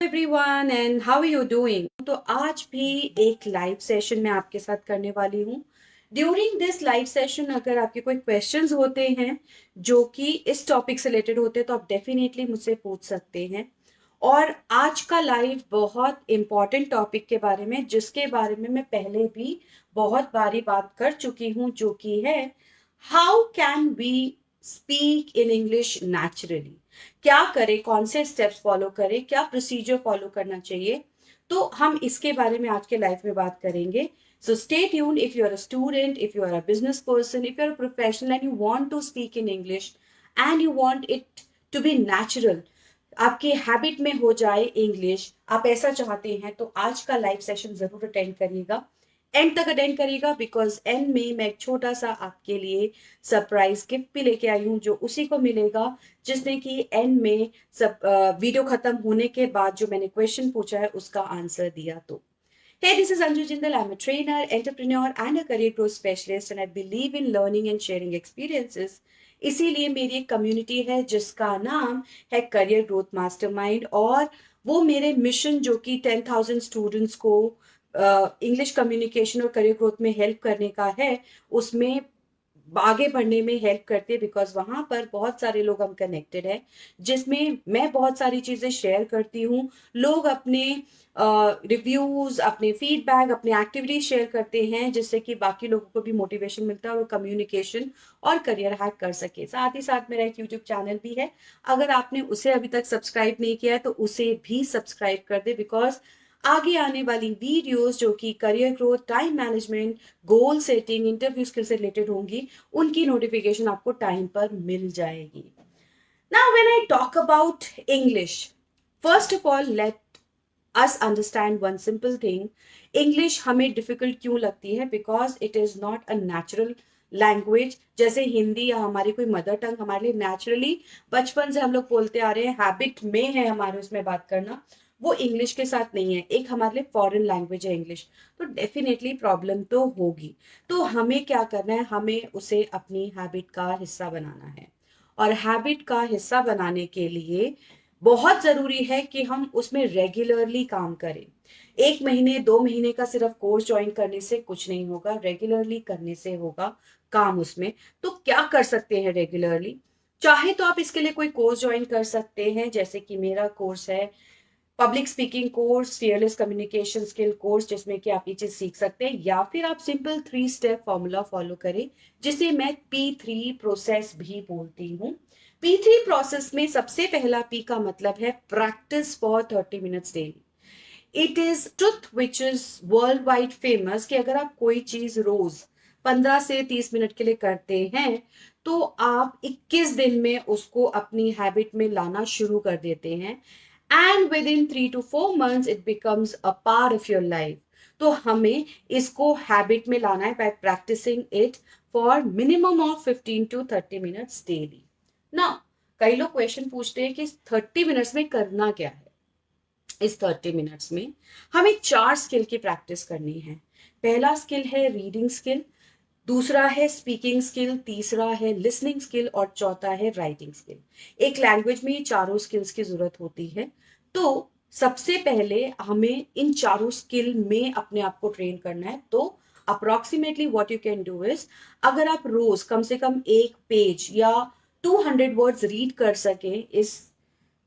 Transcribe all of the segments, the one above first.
Everyone and how are you doing. तो आज भी एक लाइव सेशन मैं आपके साथ करने वाली हूँ। ड्यूरिंग दिस लाइव सेशन अगर आपके कोई क्वेश्चंस होते हैं जो कि इस टॉपिक से रिलेटेड होते हैं तो आप डेफिनेटली मुझसे पूछ सकते हैं। और आज का लाइव बहुत इंपॉर्टेंट टॉपिक के बारे में जिसके बारे में मैं पहले भी बहुत बारी बात कर चुकी हूँ, जो कि है how can we speak in English naturally. क्या करें, कौन से स्टेप्स फॉलो करें, क्या प्रोसीजर फॉलो करना चाहिए। तो हम इसके बारे में आज के लाइफ में बात करेंगे। So stay tuned. If you are a student, if you are a business person, if you are a professional and you want to speak in English and you want it to be natural, आपके habit में हो जाए English, आप ऐसा चाहते हैं तो आज का लाइव सेशन जरूर अटेंड करिएगा। एंड तक अटेंड करिएगा बिकॉज एंड में मैं एक छोटा सा आपके लिए सरप्राइज गिफ्ट भी लेके आई हूँ जो उसी को मिलेगा जिसने कि एंड में सब वीडियो खत्म होने के बाद जो मैंने क्वेश्चन पूछा है उसका आंसर दिया। तो Hey, this is Anju Jindal. I'm a trainer, entrepreneur, and a career growth specialist, and I believe in learning and sharing experiences. इसीलिए मेरी एक कम्युनिटी है जिसका नाम है करियर ग्रोथ मास्टरमाइंड, और वो मेरे मिशन जो कि 10,000 स्टूडेंट्स को इंग्लिश कम्युनिकेशन और करियर ग्रोथ में हेल्प करने का है, उसमें आगे बढ़ने में हेल्प करते हैं। बिकॉज वहां पर बहुत सारे लोग हम कनेक्टेड हैं जिसमें मैं बहुत सारी चीजें शेयर करती हूँ। लोग अपने रिव्यूज, अपने फीडबैक, अपने एक्टिविटीज शेयर करते हैं जिससे कि बाकी लोगों को भी मोटिवेशन मिलता है और कम्युनिकेशन और करियर हैक कर सके। साथ ही साथ मेरा एक यूट्यूब चैनल भी है, अगर आपने उसे अभी तक सब्सक्राइब नहीं किया है तो उसे भी सब्सक्राइब कर दे। बिकॉज आगे आने वाली वीडियोस जो कि career growth, time management, goal setting, interview skill से रिलेटेड होंगी, उनकी नोटिफिकेशन आपको टाइम पर मिल जाएगी। Now when I talk about English, first of all let us understand one simple thing. English हमें डिफिकल्ट क्यों लगती है? Because it is not a natural language. जैसे हिंदी या हमारी कोई मदर टंग हमारे लिए नेचुरली बचपन से हम लोग बोलते आ रहे हैं, हैबिट में है हमारे उसमें बात करना, वो इंग्लिश के साथ नहीं है। एक हमारे लिए फॉरेन लैंग्वेज है इंग्लिश, तो डेफिनेटली प्रॉब्लम तो होगी। तो हमें क्या करना है? हमें उसे अपनी हैबिट का हिस्सा बनाना है। और हैबिट का हिस्सा बनाने के लिए बहुत जरूरी है कि हम उसमें रेगुलरली काम करें। 1 महीने 2 महीने का सिर्फ कोर्स ज्वाइन करने से कुछ नहीं होगा, रेगुलरली करने से होगा काम उसमें। तो क्या कर सकते हैं रेगुलरली? चाहे तो आप इसके लिए कोई कोर्स ज्वाइन कर सकते हैं, जैसे कि मेरा कोर्स है public speaking course, fearless communication skill course, जिसमें कि आप ये चीज सीख सकते हैं। या फिर आप सिंपल 3 स्टेप फॉर्मूला फॉलो करें जिसे मैं P3 प्रोसेस भी बोलती हूँ। P3 प्रोसेस में सबसे पहला P का मतलब है practice for 30 minutes daily. It is truth which is world wide famous कि अगर आप कोई चीज रोज 15 से 30 मिनट के लिए करते हैं तो आप 21 दिन में उसको अपनी हैबिट में लाना शुरू कर देते हैं। And within 3 to 4 months it becomes a part of your life. तो हमें इसको हैबिट में लाना है by practising it for minimum of 15 to 30 minutes daily. ना, कई लोग क्वेश्चन पूछते हैं कि 30 मिनट्स में करना क्या है। इस 30 मिनट्स में हमें 4 स्किल की प्रैक्टिस करनी है। पहला स्किल है रीडिंग स्किल, दूसरा है स्पीकिंग स्किल, तीसरा है लिसनिंग स्किल और चौथा है राइटिंग स्किल। एक लैंग्वेज में ये चारों स्किल्स की जरूरत होती है। तो सबसे पहले हमें इन चारों स्किल में अपने आप को ट्रेन करना है। तो approximately what you can do is, अगर आप रोज कम से कम 1 पेज या 200 वर्ड्स रीड कर सके इस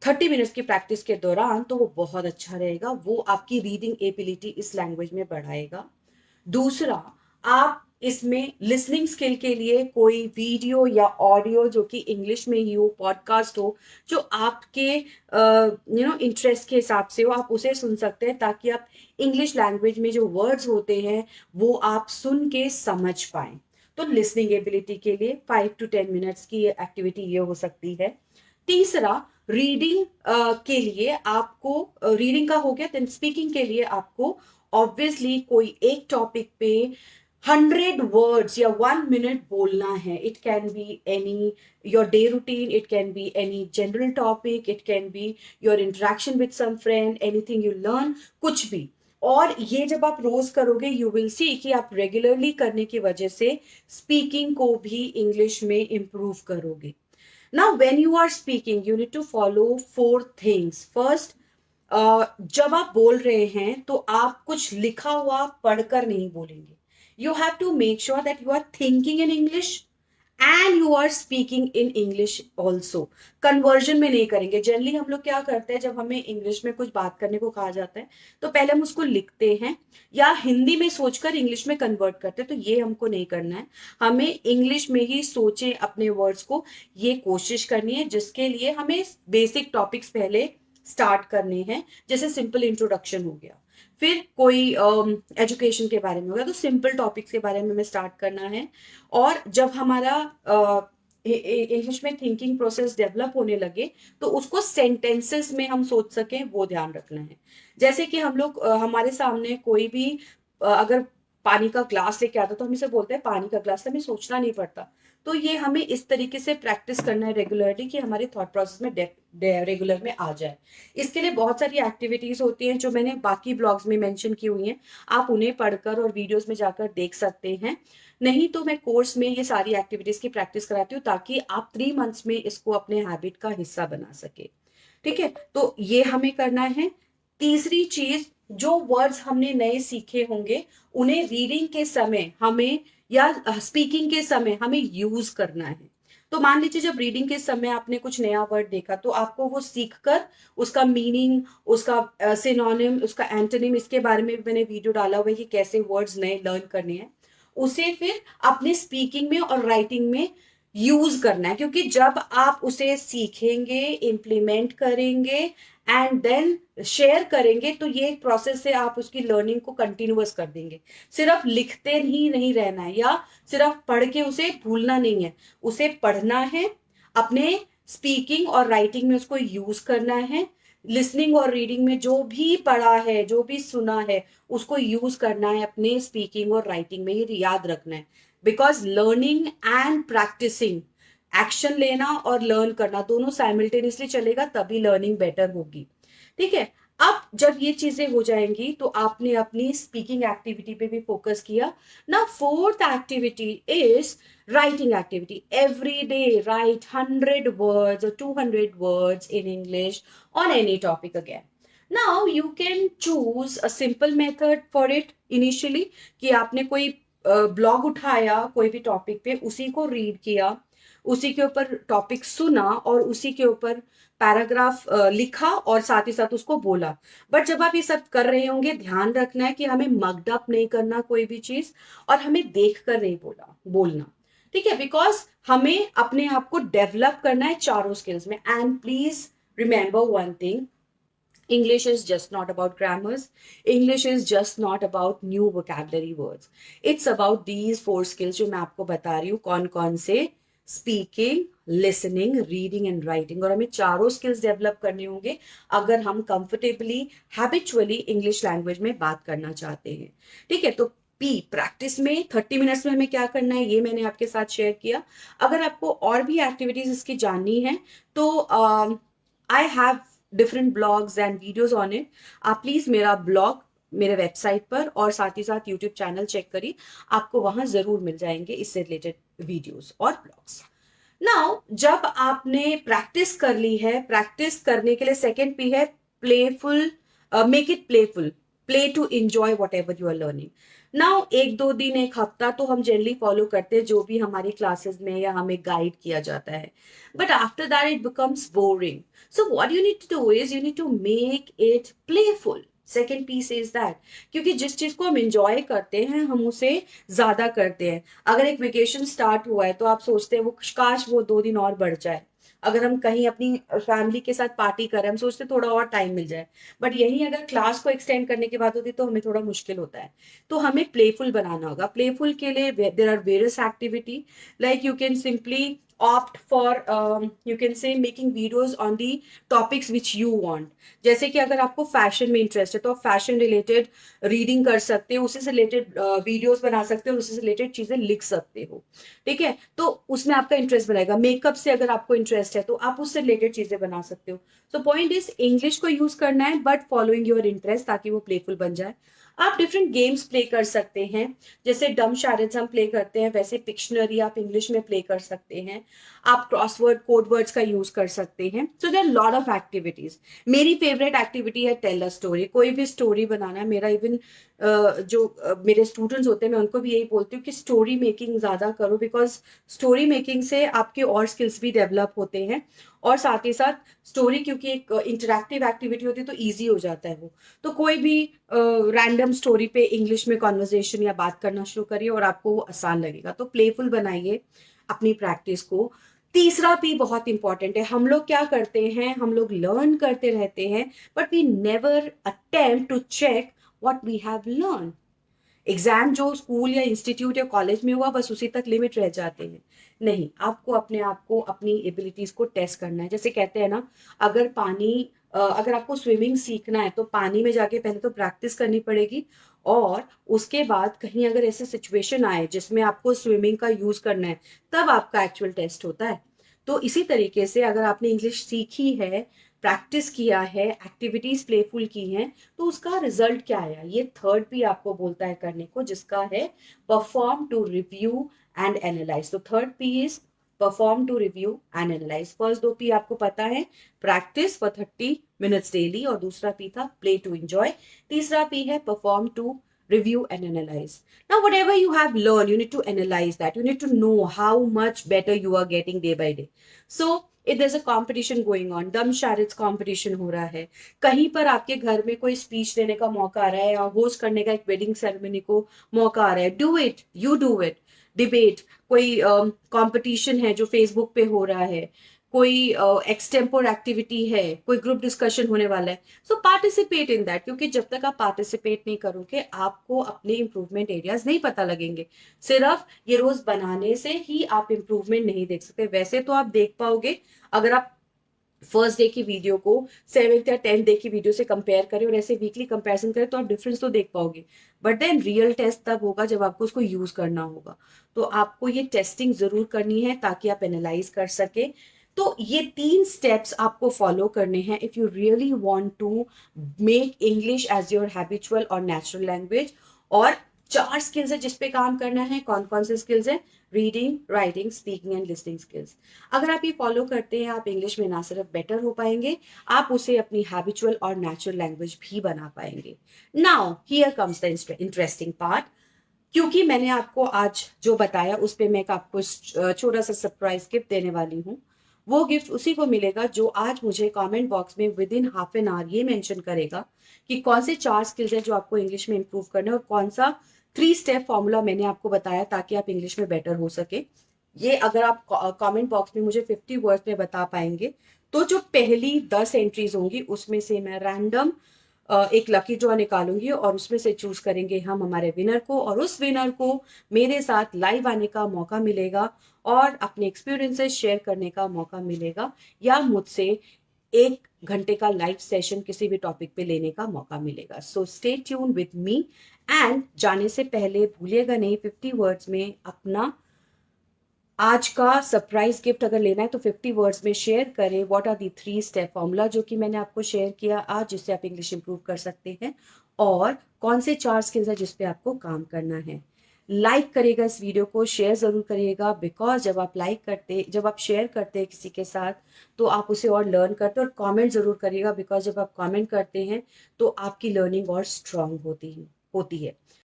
30 मिनट्स की प्रैक्टिस के दौरान तो वो बहुत अच्छा रहेगा। वो आपकी रीडिंग एबिलिटी इस लैंग्वेज में बढ़ाएगा। दूसरा, आप इसमें लिसनिंग स्किल के लिए कोई वीडियो या ऑडियो जो कि इंग्लिश में ही हो, पॉडकास्ट हो, जो आपके इंटरेस्ट के हिसाब से हो, आप उसे सुन सकते हैं ताकि आप इंग्लिश लैंग्वेज में जो वर्ड्स होते हैं वो आप सुन के समझ पाए। तो लिसनिंग एबिलिटी के लिए 5 to 10 मिनट्स की एक्टिविटी ये हो सकती है। तीसरा, रीडिंग के लिए आपको, रीडिंग का हो गया, देन स्पीकिंग के लिए आपको ऑब्वियसली कोई एक टॉपिक पे 100 वर्ड्स या 1 मिनट बोलना है। It can be any your day routine, it can be any general topic, it can be your interaction with some friend, anything you learn, कुछ भी। और ये जब आप रोज करोगे यू विल सी कि आप रेगुलरली करने की वजह से स्पीकिंग को भी इंग्लिश में इंप्रूव करोगे। Now, when you are speaking, you need to follow 4 things. First, जब आप बोल रहे हैं तो आप कुछ लिखा हुआ पढ़कर नहीं बोलेंगे. You have to make sure that you are thinking in English and you are speaking in English also. Conversion में नहीं करेंगे. जनरली हम लोग क्या करते हैं, जब हमें इंग्लिश में कुछ बात करने को कहा जाता है तो पहले हम उसको लिखते हैं या हिंदी में सोचकर इंग्लिश में कन्वर्ट करते हैं. तो ये हमको नहीं करना है. हमें इंग्लिश में ही सोचे अपने वर्ड्स को, ये कोशिश करनी है, जिसके लिए हमें बेसिक टॉपिक्स पहले स्टार्ट करने हैं. जैसे सिंपल इंट्रोडक्शन हो गया, फिर कोई एजुकेशन के बारे में होगा, तो सिंपल टॉपिक्स के बारे में हमें स्टार्ट करना है. और जब हमारा इंग्लिश में थिंकिंग प्रोसेस डेवलप होने लगे तो उसको सेंटेंसेस में हम सोच सकें, वो ध्यान रखना है. जैसे कि हम लोग हमारे सामने कोई भी अगर पानी का ग्लास लेके आता तो हम इसे बोलते हैं पानी का ग्लास, हमें सोचना नहीं पड़ता. तो ये हमें इस तरीके से प्रैक्टिस करना है रेगुलरली कि हमारे थॉट प्रोसेस में रेगुलर में आ जाए. इसके लिए बहुत सारी एक्टिविटीज होती हैं जो मैंने बाकी ब्लॉग्स में मेंशन की हुई हैं. आप उन्हें पढ़कर और वीडियोस में जाकर देख सकते हैं. नहीं तो मैं कोर्स में ये सारी एक्टिविटीज की प्रैक्टिस कराती हूँ ताकि आप 3 मंथ्स में इसको अपने हैबिट का हिस्सा बना सके. ठीक है, तो ये हमें करना है. तीसरी चीज, जो वर्ड्स हमने नए सीखे होंगे उन्हें रीडिंग के समय हमें या स्पीकिंग के समय हमें यूज करना है. तो मान लीजिए जब रीडिंग के समय आपने कुछ नया वर्ड देखा तो आपको वो सीखकर उसका मीनिंग, उसका सिनोनिम, उसका एंटोनिम, इसके बारे में मैंने वीडियो डाला हुआ है कि कैसे वर्ड्स नए लर्न करने हैं, उसे फिर अपने स्पीकिंग में और राइटिंग में यूज करना है. क्योंकि जब आप उसे सीखेंगे, इम्प्लीमेंट करेंगे एंड देन शेयर करेंगे तो ये एक प्रोसेस से आप उसकी लर्निंग को कंटिन्यूअस कर देंगे. सिर्फ लिखते ही नहीं रहना है या सिर्फ पढ़ के उसे भूलना नहीं है. उसे पढ़ना है, अपने स्पीकिंग और राइटिंग में उसको यूज करना है. लिसनिंग और रीडिंग में जो भी पढ़ा है, जो भी सुना है, उसको यूज करना है अपने स्पीकिंग और राइटिंग में. ये याद रखना है. Because learning and practising, action लेना और लर्न करना दोनों साइमल्टेनियसली चलेगा, तभी लर्निंग बेटर होगी. ठीक है, अब जब ये चीजें हो जाएंगी तो आपने अपनी स्पीकिंग एक्टिविटी पे भी फोकस किया ना. Fourth activity is writing activity. Every day write 100 words or 200 words in English on any topic again. Now you can choose a simple method for it initially, कि आपने कोई ब्लॉग उठाया कोई भी टॉपिक पे, उसी को रीड किया, उसी के ऊपर टॉपिक सुना और उसी के ऊपर पैराग्राफ लिखा और साथ ही साथ उसको बोला. बट जब आप ये सब कर रहे होंगे, ध्यान रखना है कि हमें मग्ड अप नहीं करना कोई भी चीज, और हमें देख कर नहीं बोलना. ठीक है, बिकॉज हमें अपने आप को डेवलप करना है चारों स्किल्स में. And please remember one thing, English is just not about grammars. English is just not about new vocabulary words. It's about these 4 skills जो मैं आपको बता रही हूँ. कौन कौन से? Speaking, listening, reading and writing. और हमें चारों स्किल्स डेवलप करने होंगे अगर हम कंफर्टेबली, हैबिचुअली इंग्लिश लैंग्वेज में बात करना चाहते हैं. ठीक है, तो प्रैक्टिस में 30 मिनट्स में हमें क्या करना है ये मैंने आपके साथ शेयर किया. अगर आपको और भी एक्टिविटीज इसकी जाननी है तो I have different blogs and videos on it. आप प्लीज मेरा ब्लॉग मेरे वेबसाइट पर और साथ ही साथ यूट्यूब चैनल चेक करिए, आपको वहां जरूर मिल जाएंगे इससे रिलेटेड वीडियोस और ब्लॉग्स. नाउ जब आपने प्रैक्टिस कर ली है, प्रैक्टिस करने के लिए सेकेंड पी है playful. Make it playful. Play to enjoy whatever you are learning. Now 1-2 दिन, 1 हफ्ता तो हम जनरली फॉलो करते हैं जो भी हमारी क्लासेस में या हमें गाइड किया जाता है. But after that it becomes boring. So what you need to do is you need to make it playful. Second piece is that, क्योंकि जिस चीज को हम enjoy करते हैं हम उसे ज्यादा करते हैं. अगर एक वेकेशन स्टार्ट हुआ है तो आप सोचते हैं वो काश वो 2 दिन और बढ़ जाए. अगर हम कहीं अपनी फैमिली के साथ पार्टी कर रहे हैं, हम सोचते थोड़ा और टाइम मिल जाए. बट यही अगर क्लास को एक्सटेंड करने की बात होती है तो हमें थोड़ा मुश्किल होता है. तो हमें प्लेफुल बनाना होगा. प्लेफुल के लिए there are various activity, like you can simply opt for you can say making videos on the topics which you want. जैसे कि अगर आपको फैशन में इंटरेस्ट है तो आप फैशन रिलेटेड रीडिंग कर सकते हो, उससे रिलेटेड वीडियोस बना सकते हो, उससे रिलेटेड चीजें लिख सकते हो. ठीक है, तो उसमें आपका इंटरेस्ट बनाएगा. मेकअप से अगर आपको इंटरेस्ट है तो आप उससे रिलेटेड चीजें बना सकते हो. सो पॉइंट इज इंग्लिश को यूज करना है बट फॉलोइंग योर इंटरेस्ट, ताकि वो प्लेफुल बन जाए। आप डिफरेंट गेम्स प्ले कर सकते हैं, जैसे डम शैरेट्स हम प्ले करते हैं वैसे पिक्शनरी आप इंग्लिश में प्ले कर सकते हैं। आप क्रॉसवर्ड कोड वर्ड्स का यूज कर सकते हैं। So there lot of activities. मेरी फेवरेट एक्टिविटी है टेल अ स्टोरी। कोई भी स्टोरी बनाना है मेरा, इवन मेरे स्टूडेंट्स होते हैं मैं उनको भी यही बोलती हूँ कि स्टोरी मेकिंग ज्यादा करो, बिकॉज स्टोरी मेकिंग से आपके और स्किल्स भी डेवलप होते हैं, और साथ ही साथ स्टोरी क्योंकि एक इंटरैक्टिव एक्टिविटी होती है तो ईजी हो जाता है वो। तो कोई भी रैंडम स्टोरी पे इंग्लिश में कॉन्वर्जेशन या बात करना शुरू करिए और आपको वो आसान लगेगा। तो प्लेफुल बनाइए अपनी प्रैक्टिस को। तीसरा पी बहुत इंपॉर्टेंट है। हम लोग क्या करते हैं, हम लोग लर्न करते रहते हैं but we never attempt to check what we have learn. Exam जो स्कूल या इंस्टीट्यूट या कॉलेज में हुआ बस उसी तक लिमिट रह जाते हैं। नहीं, आपको अपने आप को अपनी एबिलिटीज को टेस्ट करना है। जैसे कहते हैं ना, अगर आपको स्विमिंग सीखना है तो पानी में जाके पहले तो प्रैक्टिस करनी पड़ेगी, और उसके बाद कहीं अगर ऐसे सिचुएशन आए जिसमें आपको स्विमिंग का यूज करना है तब आपका एक्चुअल टेस्ट होता है। तो इसी तरीके से अगर आपने इंग्लिश सीखी है, प्रैक्टिस किया है, एक्टिविटीज प्लेफुल की हैं, तो उसका रिजल्ट क्या आया, ये थर्ड पी आपको बोलता है करने को, जिसका है perform to review and analyse. तो third P is perform to review and analyse. First दो पी आपको पता है, प्रैक्टिस फॉर 30 मिनट्स डेली, और दूसरा पी था प्ले टू एंजॉय। तीसरा पी है perform to review and analyze. Now whatever you have learned, you need to analyze that. You need to know how much better you are getting day by day. So if there's a competition going on, डम शैरेट्स competition हो रहा है, कहीं पर आपके घर में कोई स्पीच देने का मौका आ रहा है या होस्ट करने का एक वेडिंग सेरेमनी को मौका आ रहा है, do it, you do it. Debate, कोई कंपटीशन है जो फेसबुक पे हो रहा है, कोई एक्सटेम्पोर एक्टिविटी है, कोई ग्रुप डिस्कशन होने वाला है, सो पार्टिसिपेट इन दैट। क्योंकि जब तक आप पार्टिसिपेट नहीं करोगे आपको अपने इंप्रूवमेंट एरियाज नहीं पता लगेंगे। सिर्फ ये रोज बनाने से ही आप इंप्रूवमेंट नहीं देख सकते। वैसे तो आप देख पाओगे अगर आप फर्स्ट डे की वीडियो को 7th या 10th डे की वीडियो से कंपेयर करें और ऐसे वीकली कंपैरिजन करें तो आप डिफरेंस तो देख पाओगे, बट देन रियल टेस्ट तब होगा जब आपको उसको यूज करना होगा। तो आपको ये टेस्टिंग जरूर करनी है ताकि आप एनालाइज कर सके। तो ये 3 स्टेप्स आपको फॉलो करने हैं if you really want to make English as your habitual और नेचुरल लैंग्वेज। और 4 स्किल्स है जिसपे काम करना है। कौन कौन से स्किल्स हैं? Reading, writing, speaking and listening skills. अगर आप ये फॉलो करते हैं आप इंग्लिश में ना सिर्फ बेटर हो पाएंगे, आप उसे अपनी हैबिचुअल और नेचुरल लैंग्वेज भी बना पाएंगे। Now here comes the interesting part. क्योंकि मैंने आपको आज जो बताया उस पे मैं आपको छोटा सा सरप्राइज गिफ्ट देने वाली हूँ। वो गिफ्ट उसी को मिलेगा जो आज मुझे कमेंट बॉक्स में with in half an hour ये मेंशन करेगा कि कौन से 4 स्किल्स हैं जो आपको इंग्लिश में इंप्रूव करने, और कौन सा 3 स्टेप फॉर्मूला मैंने आपको बताया ताकि आप इंग्लिश में बेटर हो सके। ये अगर आप कमेंट बॉक्स में मुझे 50 वर्ड्स में बता पाएंगे तो जो पहली 10 एंट्रीज होंगी उसमें से मैं रैंडम एक लकी ड्रॉ निकालूंगी और उसमें से चूज करेंगे हम हमारे विनर को, और उस विनर को मेरे साथ लाइव आने का मौका मिलेगा और अपने एक्सपीरियंसेस शेयर करने का मौका मिलेगा, या मुझसे 1 घंटे का लाइव सेशन किसी भी टॉपिक पे लेने का मौका मिलेगा। So stay tune with me. And जाने से पहले भूलिएगा नहीं, 50 वर्ड्स में अपना आज का सरप्राइज गिफ्ट अगर लेना है तो 50 वर्ड्स में शेयर करें what are the 3 step formula जो कि मैंने आपको शेयर किया आज, जिससे आप इंग्लिश इंप्रूव कर सकते हैं, और कौन से 4 स्किल्स है जिसपे आपको काम करना है। लाइक करिएगा इस वीडियो को, शेयर जरूर करिएगा, बिकॉज जब आप शेयर करते हैं किसी के साथ तो आप उसे और लर्न करते हैं। और कमेंट जरूर करिएगा, बिकॉज जब आप कमेंट करते हैं तो आपकी लर्निंग और स्ट्रांग होती है।